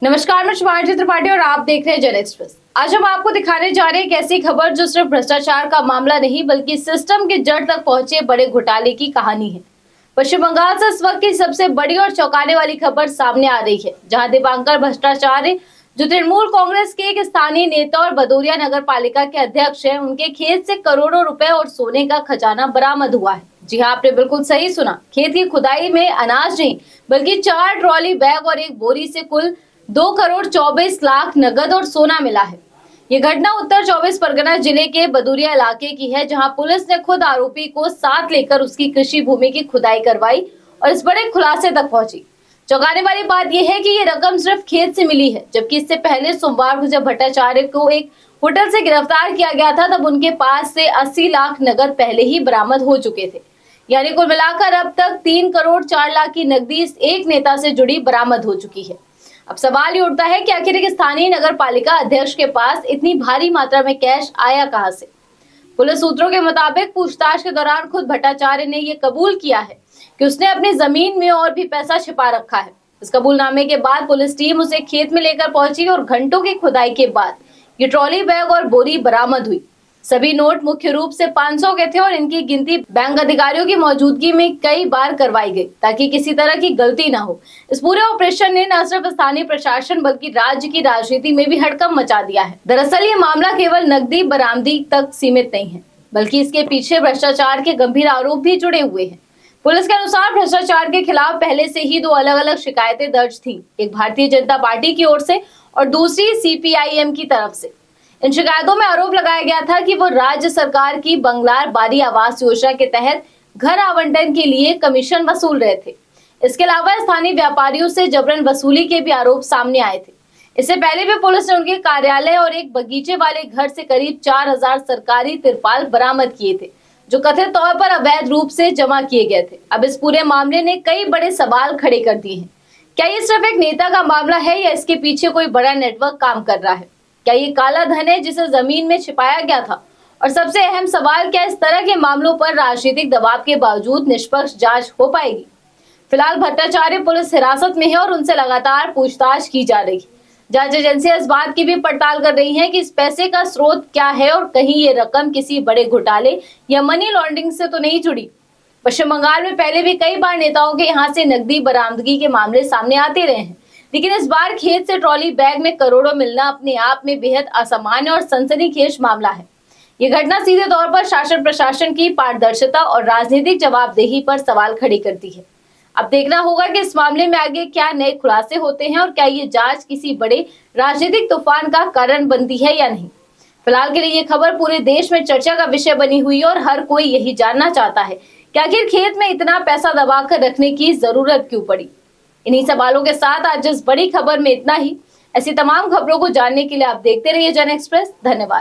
नमस्कार, मैं शिवानी त्रिपाठी और आप देख रहे हैं जन एक्सप्रेस। आज हम आपको दिखाने जा रहे हैं एक ऐसी खबर जो सिर्फ भ्रष्टाचार का मामला नहीं बल्कि सिस्टम के जड़ तक पहुंचे बड़े घोटाले की कहानी है। पश्चिम बंगाल से इस वक्त की सबसे बड़ी और चौंकाने वाली खबर सामने आ रही है, जहां दीपांकर भट्टाचार्य जो तृणमूल कांग्रेस के एक स्थानीय नेता और भदोरिया नगर पालिका के अध्यक्ष हैं, उनके खेत से करोड़ों रुपए और सोने का खजाना बरामद हुआ है। जी हाँ, आपने बिल्कुल सही सुना। खेत की खुदाई में अनाज नहीं बल्कि 4 ट्रॉली बैग और एक बोरी से कुल 2,24,00,000 नगद और सोना मिला है। ये घटना उत्तर 24 परगना जिले के बदूरिया इलाके की है, जहां पुलिस ने खुद आरोपी को साथ लेकर उसकी कृषि भूमि की खुदाई करवाई और इस बड़े खुलासे तक पहुंची। चौंकाने वाली बात यह है कि ये रकम सिर्फ खेत से मिली है, जबकि इससे पहले सोमवार को जब भट्टाचार्य को एक होटल से गिरफ्तार किया गया था, तब उनके पास से 80 लाख नगद पहले ही बरामद हो चुके थे। यानी कुल मिलाकर अब तक 3 करोड़ 4 लाख की नकदी इस एक नेता से जुड़ी बरामद हो चुकी है। अब सवाल ये उठता है कि आखिर एक स्थानीय नगर पालिका अध्यक्ष के पास इतनी भारी मात्रा में कैश आया कहां से। पुलिस सूत्रों के मुताबिक पूछताछ के दौरान खुद भट्टाचार्य ने ये कबूल किया है कि उसने अपनी जमीन में और भी पैसा छिपा रखा है। इस कबूलनामे के बाद पुलिस टीम उसे खेत में लेकर पहुंची और घंटों की खुदाई के बाद ये ट्रॉली बैग और बोरी बरामद हुई। सभी नोट मुख्य रूप से 500 के थे और इनकी गिनती बैंक अधिकारियों की मौजूदगी में कई बार करवाई गई ताकि किसी तरह की गलती ना हो। इस पूरे ऑपरेशन ने न सिर्फ स्थानीय प्रशासन बल्कि राज्य की राजनीति में भी हड़कंप मचा दिया है। दरअसल ये मामला केवल नकदी बरामदी तक सीमित नहीं है, बल्कि इसके पीछे भ्रष्टाचार के गंभीर आरोप भी जुड़े हुए हैं। पुलिस के अनुसार भ्रष्टाचार के खिलाफ पहले से ही 2 अलग अलग शिकायतें दर्ज थी, एक भारतीय जनता पार्टी की ओर से और दूसरी CPIM की तरफ से। इन शिकायतों में आरोप लगाया गया था कि वो राज्य सरकार की बंगलार बारी आवास योजना के तहत घर आवंटन के लिए कमीशन वसूल रहे थे। इसके अलावा स्थानीय व्यापारियों से जबरन वसूली के भी आरोप सामने आए थे। इससे पहले भी पुलिस ने उनके कार्यालय और एक बगीचे वाले घर से करीब 4,000 सरकारी तिरपाल बरामद किए थे, जो कथित तौर पर अवैध रूप से जमा किए गए थे। अब इस पूरे मामले ने कई बड़े सवाल खड़े कर दिए हैं। क्या ये सिर्फ एक नेता का मामला है या इसके पीछे कोई बड़ा नेटवर्क काम कर रहा है? क्या ये काला धन है जिसे जमीन में छिपाया गया था? और सबसे अहम सवाल, क्या इस तरह के मामलों पर राजनीतिक दबाव के बावजूद निष्पक्ष जांच हो पाएगी? फिलहाल भट्टाचार्य पुलिस हिरासत में है और उनसे लगातार पूछताछ की जा रही है। जांच एजेंसियां इस बात की भी पड़ताल कर रही हैं कि इस पैसे का स्रोत क्या है और कहीं ये रकम किसी बड़े घोटाले या मनी लॉन्ड्रिंग से तो नहीं जुड़ी। पश्चिम बंगाल में पहले भी कई बार नेताओं के यहाँ से नकदी बरामदगी के मामले सामने आते रहे हैं, लेकिन इस बार खेत से ट्रॉली बैग में करोड़ों मिलना अपने आप में बेहद असामान्य और सनसनीखेज मामला है। ये घटना सीधे तौर पर शासन प्रशासन की पारदर्शिता और राजनीतिक जवाबदेही पर सवाल खड़े करती है। अब देखना होगा कि इस मामले में आगे क्या नए खुलासे होते हैं और क्या ये जांच किसी बड़े राजनीतिक तूफान का कारण बनती है या नहीं। फिलहाल के लिए ये खबर पूरे देश में चर्चा का विषय बनी हुई है और हर कोई यही जानना चाहता है कि आखिर खेत में इतना पैसा दबा कर रखने की जरूरत क्यों पड़ी। इन्हीं सवालों के साथ आज इस बड़ी खबर में इतना ही। ऐसी तमाम खबरों को जानने के लिए आप देखते रहिए जन एक्सप्रेस। धन्यवाद।